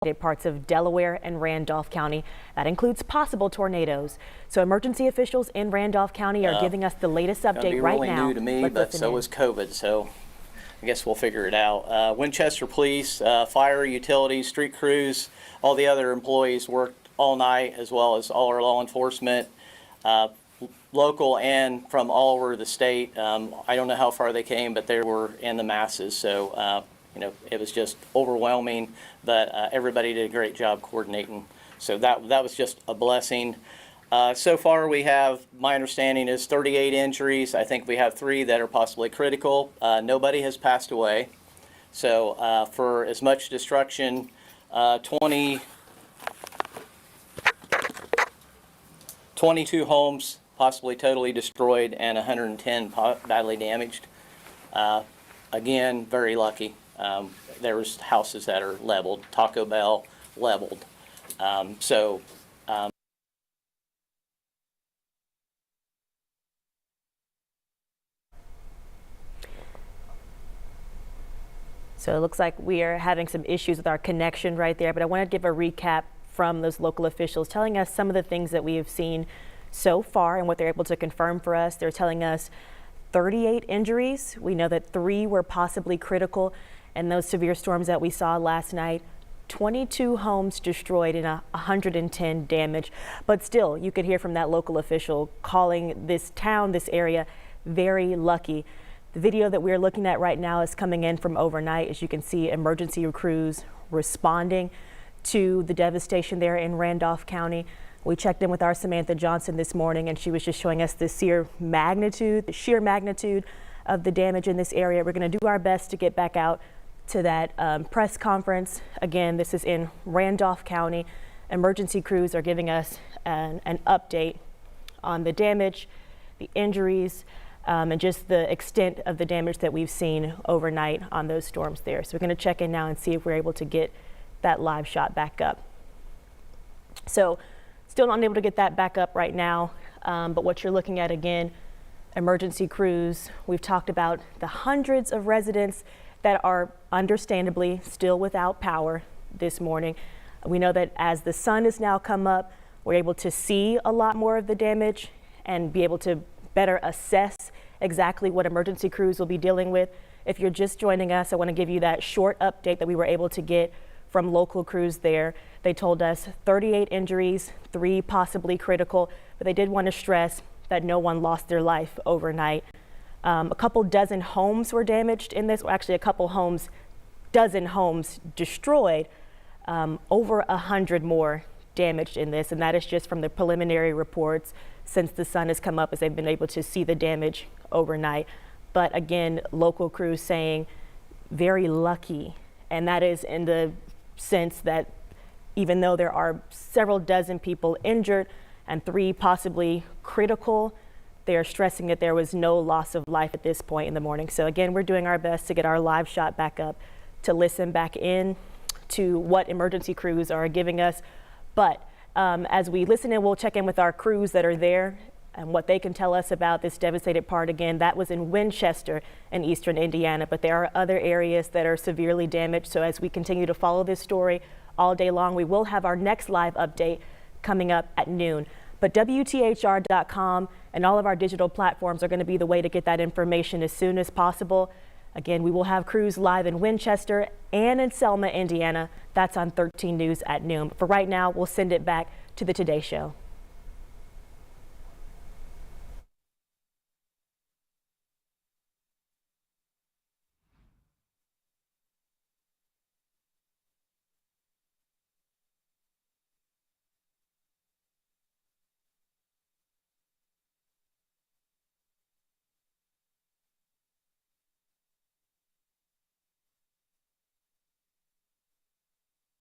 parts of Delaware and Randolph County. That includes possible tornadoes. So emergency officials in Randolph County are giving us the latest update right really now. New to me, but so was COVID, so I guess we'll figure it out. Winchester police, fire, utilities, street crews, all the other employees worked all night, as well as all our law enforcement, local and from all over the state. I don't know how far they came, but they were in the masses. So you know, it was just overwhelming, but everybody did a great job coordinating. So that was just a blessing. So far we have, my understanding is 38 injuries. I think we have 3 that are possibly critical. Nobody has passed away. So for as much destruction, 22 homes possibly totally destroyed and 110 badly damaged. Again, very lucky. There was houses that are leveled, Taco Bell leveled. So it looks like we are having some issues with our connection right there, but I want to give a recap from those local officials telling us some of the things that we have seen so far and what they're able to confirm for us. They're telling us 38 injuries. We know that 3 were possibly critical in those severe storms that we saw last night. 22 homes destroyed and 110 damaged. But still, you could hear from that local official calling this town, this area, very lucky. The video that we're looking at right now is coming in from overnight. As you can see, emergency crews responding to the devastation there in Randolph County. We checked in with our Samantha Johnson this morning, and she was just showing us the sheer magnitude of the damage in this area. We're going to do our best to get back out to that press conference. Again, this is in Randolph County. Emergency crews are giving us an update on the damage, the injuries, and just the extent of the damage that we've seen overnight on those storms there. So we're going to check in now and see if we're able to get that live shot back up. So still not able to get that back up right now, but what you're looking at again, emergency crews. We've talked about the hundreds of residents that are understandably still without power this morning. We know that as the sun has now come up, we're able to see a lot more of the damage and be able to better assess exactly what emergency crews will be dealing with. If you're just joining us, I want to give you that short update that we were able to get from local crews there. They told us 38 injuries, 3 possibly critical, but they did want to stress that no one lost their life overnight. A couple dozen homes were damaged in this, or actually dozen homes destroyed, over 100 more damaged in this, and that is just from the preliminary reports since the sun has come up, as they've been able to see the damage overnight. But again, local crews saying very lucky, and that is in the sense that even though there are several dozen people injured and 3 possibly critical, they are stressing that there was no loss of life at this point in the morning. So again, we're doing our best to get our live shot back up, to listen back in to what emergency crews are giving us. But as we listen in, we'll check in with our crews that are there and what they can tell us about this devastated part. Again, that was in Winchester in eastern Indiana, but there are other areas that are severely damaged. So as we continue to follow this story all day long, we will have our next live update coming up at noon. But WTHR.com and all of our digital platforms are going to be the way to get that information as soon as possible. Again, we will have crews live in Winchester and in Selma, Indiana. That's on 13 News at noon. But for right now, we'll send it back to the Today Show.